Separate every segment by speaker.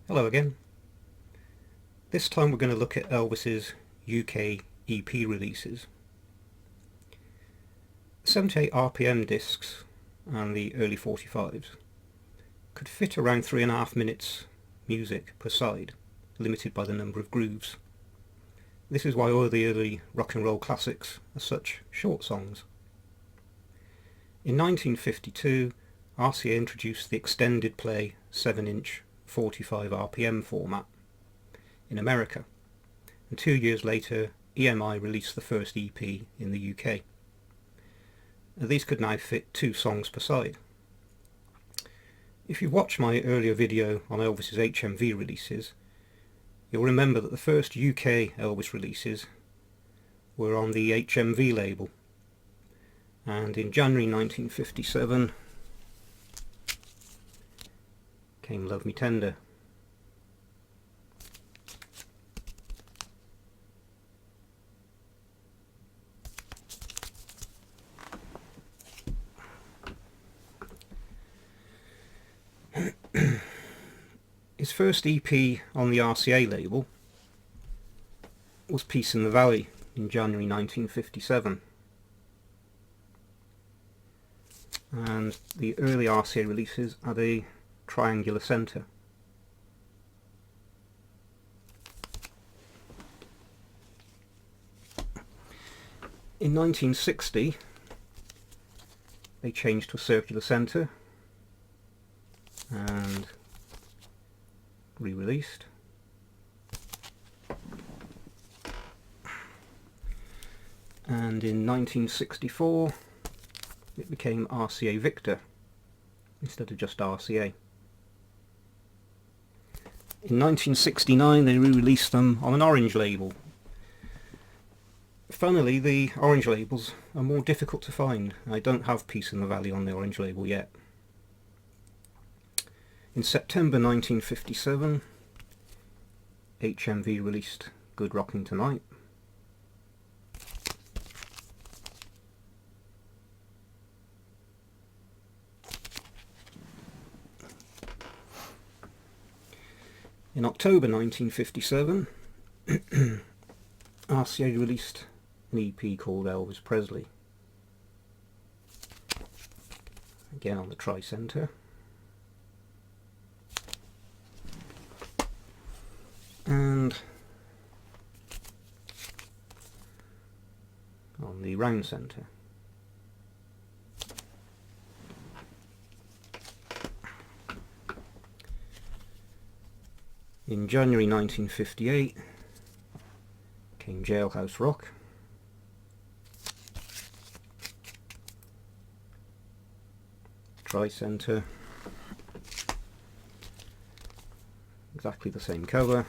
Speaker 1: Hello again. This time we're going to look at Elvis's UK EP releases. 78 RPM discs and the early 45s could fit around 3.5 minutes music per side, limited by the number of grooves. This is why all the early rock and roll classics are such short songs. In 1952, RCA introduced the extended play 7-inch 45 RPM format in America, and 2 years later EMI released the first EP in the UK. These could now fit 2 songs per side. If you've watched my earlier video on Elvis's HMV releases, you'll remember that the first UK Elvis releases were on the HMV label, and in January 1957 came Love Me Tender. His first EP on the RCA label was Peace in the Valley in January 1957, and the early RCA releases had a triangular centre. In 1960 they changed to a circular centre and re-released. And in 1964 it became RCA Victor instead of just RCA. In 1969 they re-released them on an orange label. Funnily, the orange labels are more difficult to find. I don't have Peace in the Valley on the orange label yet. In September 1957 HMV released Good Rockin' Tonight. In October 1957 RCA released an EP called Elvis Presley, again on the Tri-Centre, and on the Round Centre. In January 1958 came Jailhouse Rock, Tri-Centre, exactly the same cover,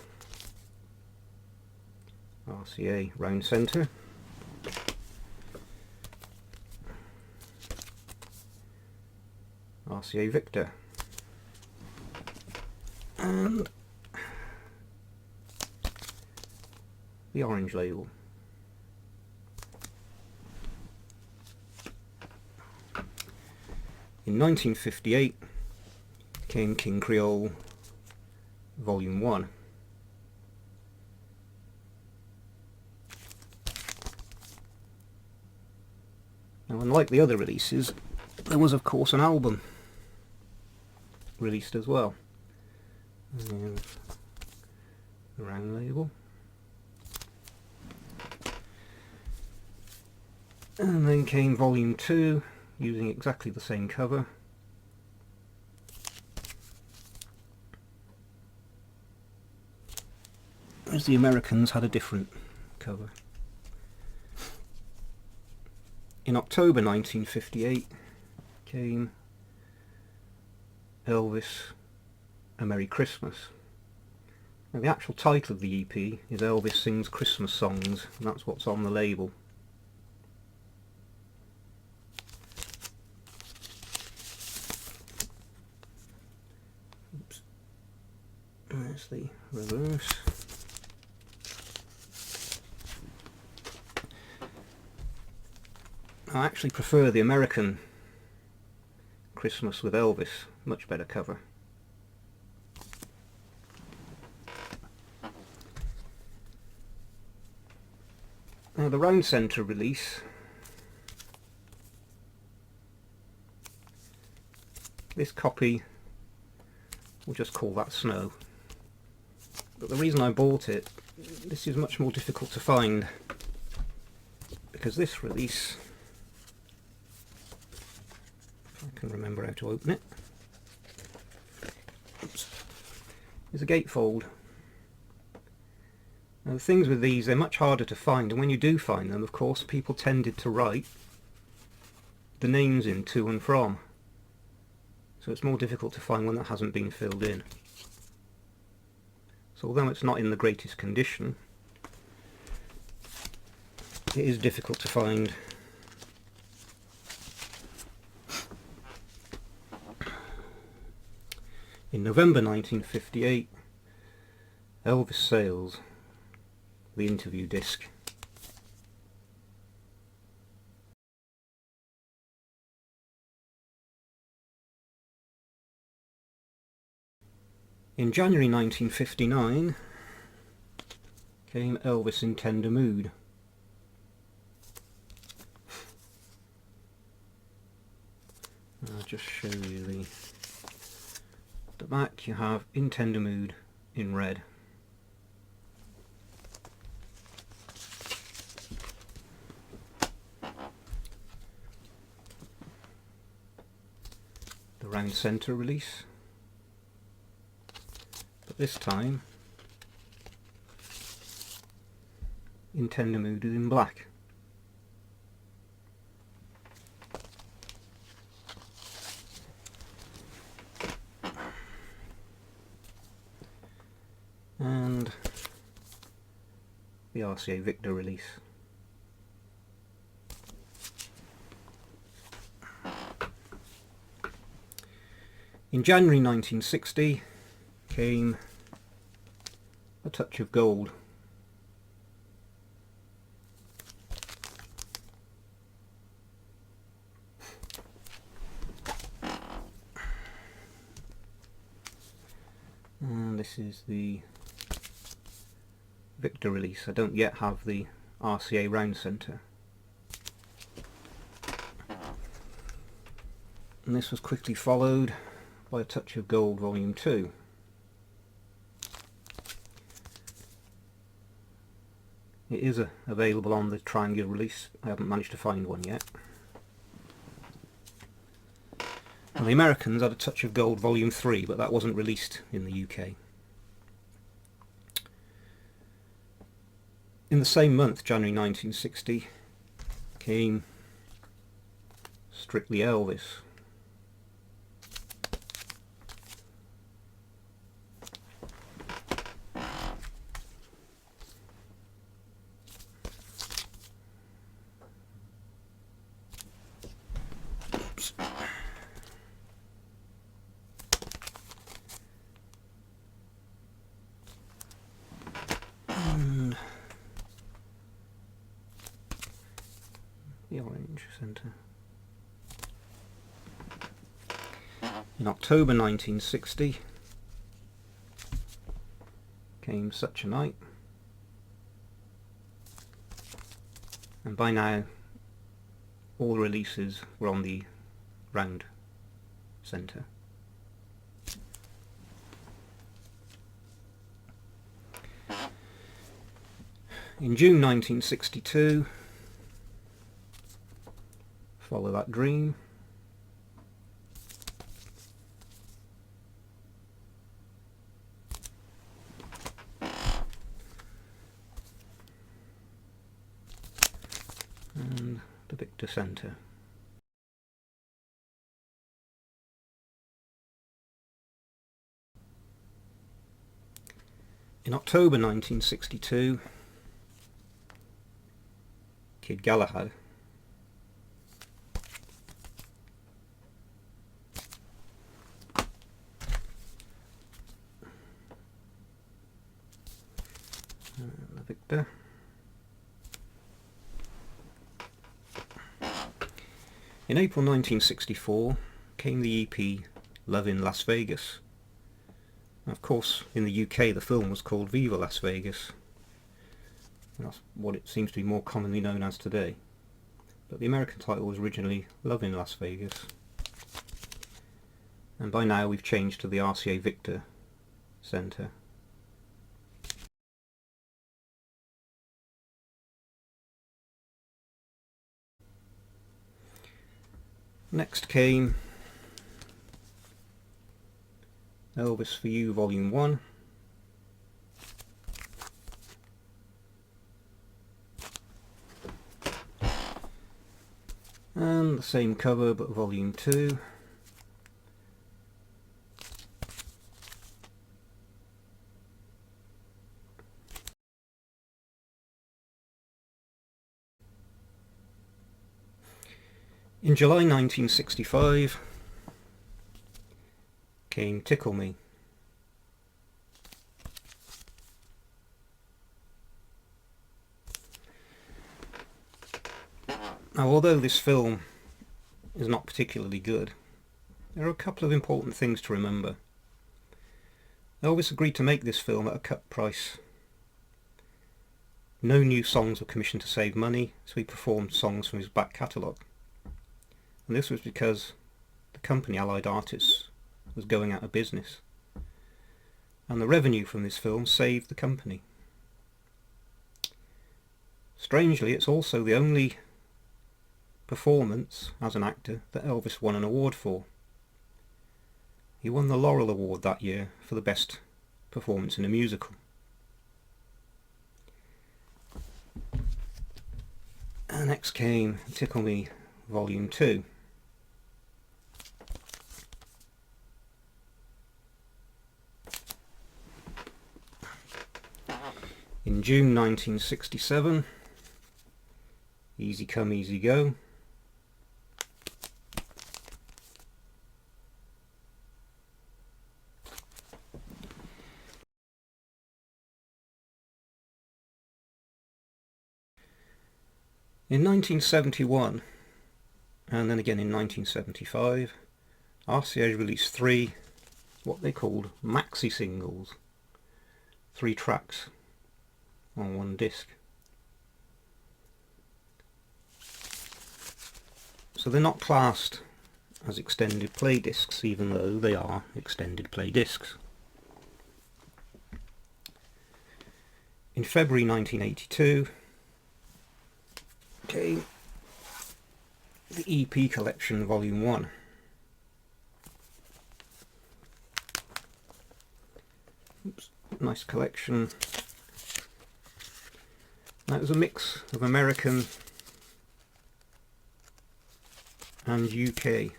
Speaker 1: RCA Round Centre, RCA Victor, and the orange label. In 1958 came King Creole Volume 1. Now, unlike the other releases, there was of course an album released as well. And the round label. And then came Volume 2, using exactly the same cover. Whereas the Americans had a different cover. In October 1958 came Elvis A Merry Christmas. Now, the actual title of the EP is Elvis Sings Christmas Songs, and that's what's on the label. Oops. There's the reverse. I actually prefer the American Christmas with Elvis, much better cover. Now the round centre release, this copy, we'll just call that Snow. But the reason I bought it, this is much more difficult to find, because this release, if I can remember how to open it, is a gatefold. Now the things with these, they're much harder to find, and when you do find them, of course, people tended to write the names in to and from. So it's more difficult to find one that hasn't been filled in. So although it's not in the greatest condition, it is difficult to find. In November 1958, Elvis Sales, the interview disc. In January 1959 came Elvis in Tender Mood. I'll just show you the back. You have In Tender Mood in red. The round centre release, but this time In Tender Mood is in black. And the RCA Victor release. In January 1960 came A Touch of Gold. And this is the Victor release. I don't yet have the RCA round centre. And this was quickly followed by A Touch of Gold Volume 2. It is available on the triangular release. I haven't managed to find one yet. And the Americans had A Touch of Gold Volume 3, but that wasn't released in the UK. In the same month, January 1960, came Strictly Elvis. And the orange centre. In October 1960 came Such a Night, and by now all the releases were on the round centre. In June 1962, Follow That Dream. And the Victor Centre. In October 1962, Kid Galahad. The Victor. In April 1964 came the EP Love in Las Vegas. Of course, in the UK the film was called Viva Las Vegas. That's what it seems to be more commonly known as today. But the American title was originally Love in Las Vegas. And by now we've changed to the RCA Victor Centre. Next came Elvis for You Volume 1. And the same cover but Volume 2. In July 1965 came Tickle Me. Now, although this film is not particularly good, there are a couple of important things to remember. Elvis agreed to make this film at a cut price. No new songs were commissioned to save money, so he performed songs from his back catalogue. And this was because the company, Allied Artists, was going out of business. And the revenue from this film saved the company. Strangely, it's also the only performance as an actor that Elvis won an award for. He won the Laurel Award that year for the best performance in a musical. And next came Tickle Me Volume 2. In June 1967, Easy Come Easy Go. In 1971, and then again in 1975, RCA released 3 what they called maxi singles, 3 tracks on 1 disc. So they're not classed as extended play discs, even though they are extended play discs. In February 1982 came the EP Collection Volume 1. Oops, nice collection. That was a mix of American and UK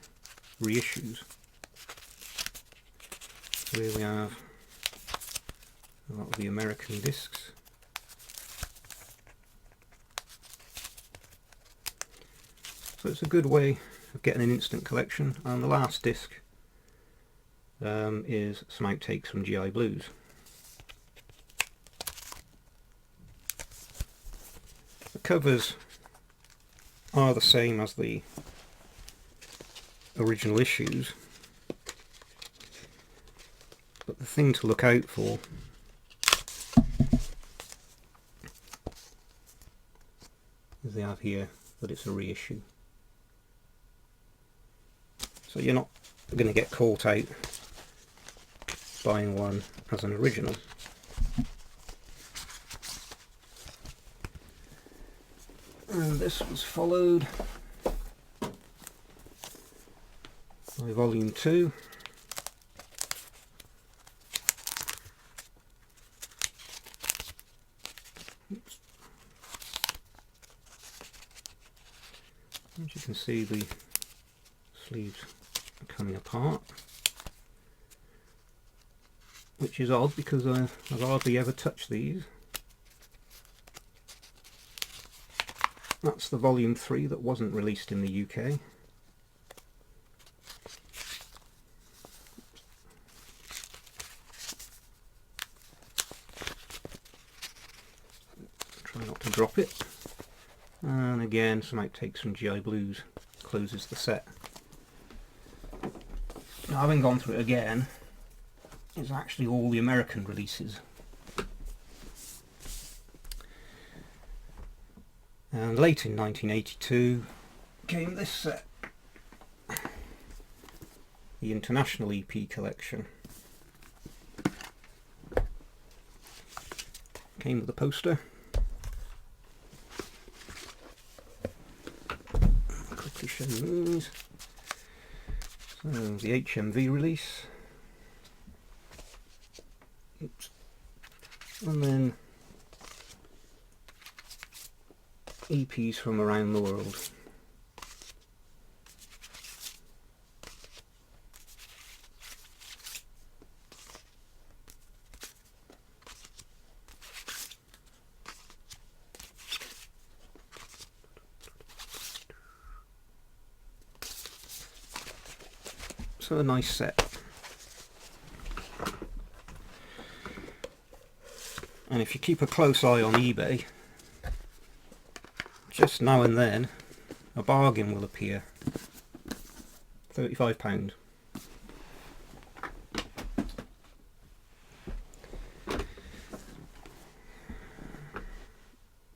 Speaker 1: reissues. So here we have a lot of the American discs. So it's a good way of getting an instant collection, and the last disc is some outtakes from GI Blues. The covers are the same as the original issues, but the thing to look out for is they have here that it's a reissue. So you're not going to get caught out buying one as an original. And this was followed by Volume 2. Oops. As you can see, the sleeves are coming apart, which is odd because I've hardly ever touched these. That's the Volume 3 that wasn't released in the UK. Try not to drop it. And again, some outtakes from GI Blues closes the set. Now, having gone through it again, it's actually all the American releases. And late in 1982 came this set, the International EP collection. Came with a poster. I'll quickly show you these. So the HMV release. Oops. And then EPs from around the world. So a nice set. And if you keep a close eye on eBay, just now and then a bargain will appear. £35.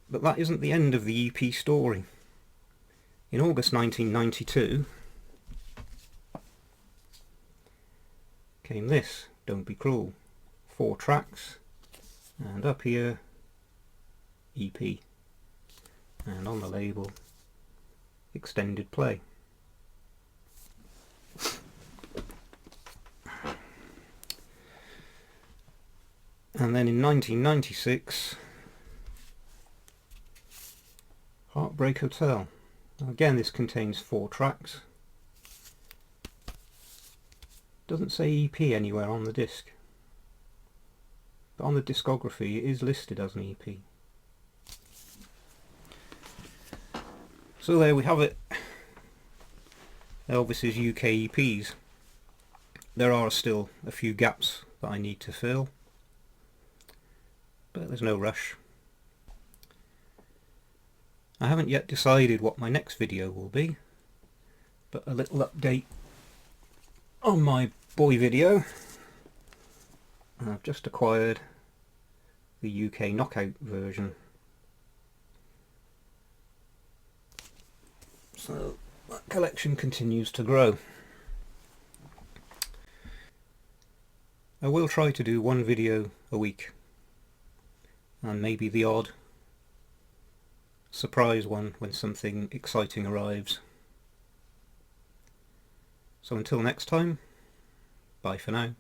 Speaker 1: But that isn't the end of the EP story. In August 1992 came this, Don't Be Cruel. 4 tracks, and up here EP, and on the label extended play. And then in 1996, Heartbreak Hotel. Now again, this contains 4 tracks. Doesn't say EP anywhere on the disc, but on the discography it is listed as an EP. So there we have it, Elvis's UK EPs. There are still a few gaps that I need to fill, but there's no rush. I haven't yet decided what my next video will be, but a little update on my boy video. I've just acquired the UK knockout version, so that collection continues to grow. I will try to do 1 video a week, and maybe the odd surprise one when something exciting arrives. So until next time, bye for now.